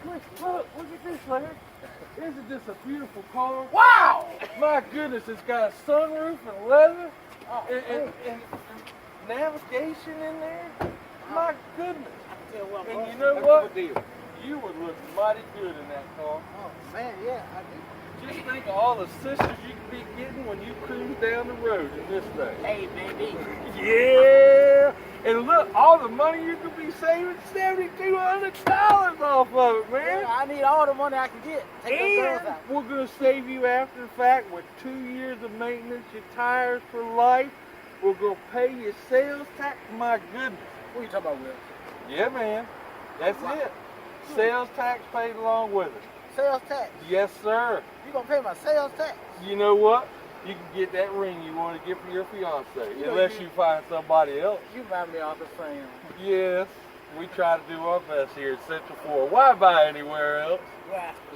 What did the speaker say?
Look at this, man. Isn't this a beautiful car? Wow! My goodness, it's got a sunroof and leather Oh, and navigation in there. My goodness. I tell you what, And boy, you know that's what? a good deal. You would look mighty good in that car. Oh, man, yeah, I do. Just think of all the sisters you could be getting when you cruise down the road in this thing. Hey, baby. Yeah! And look, all the money you could be saving, $7,200 off of it, man. Yeah, I need all the money I can get. Take those girls And out. we're going to save you after the fact with 2 years of maintenance, your tires for life. We're going to pay your sales tax. My goodness. What are you talking about, Will? Yeah, man. That's it. Sales tax paid along with it. Sales tax. Yes, sir. You gonna pay my sales tax? You know what? You can get that ring you want to get for your fiance, You know, unless you- you find somebody else. You remind me of the same. Yes, we try to do our best here at Central Florida. Why buy anywhere else? Rascal.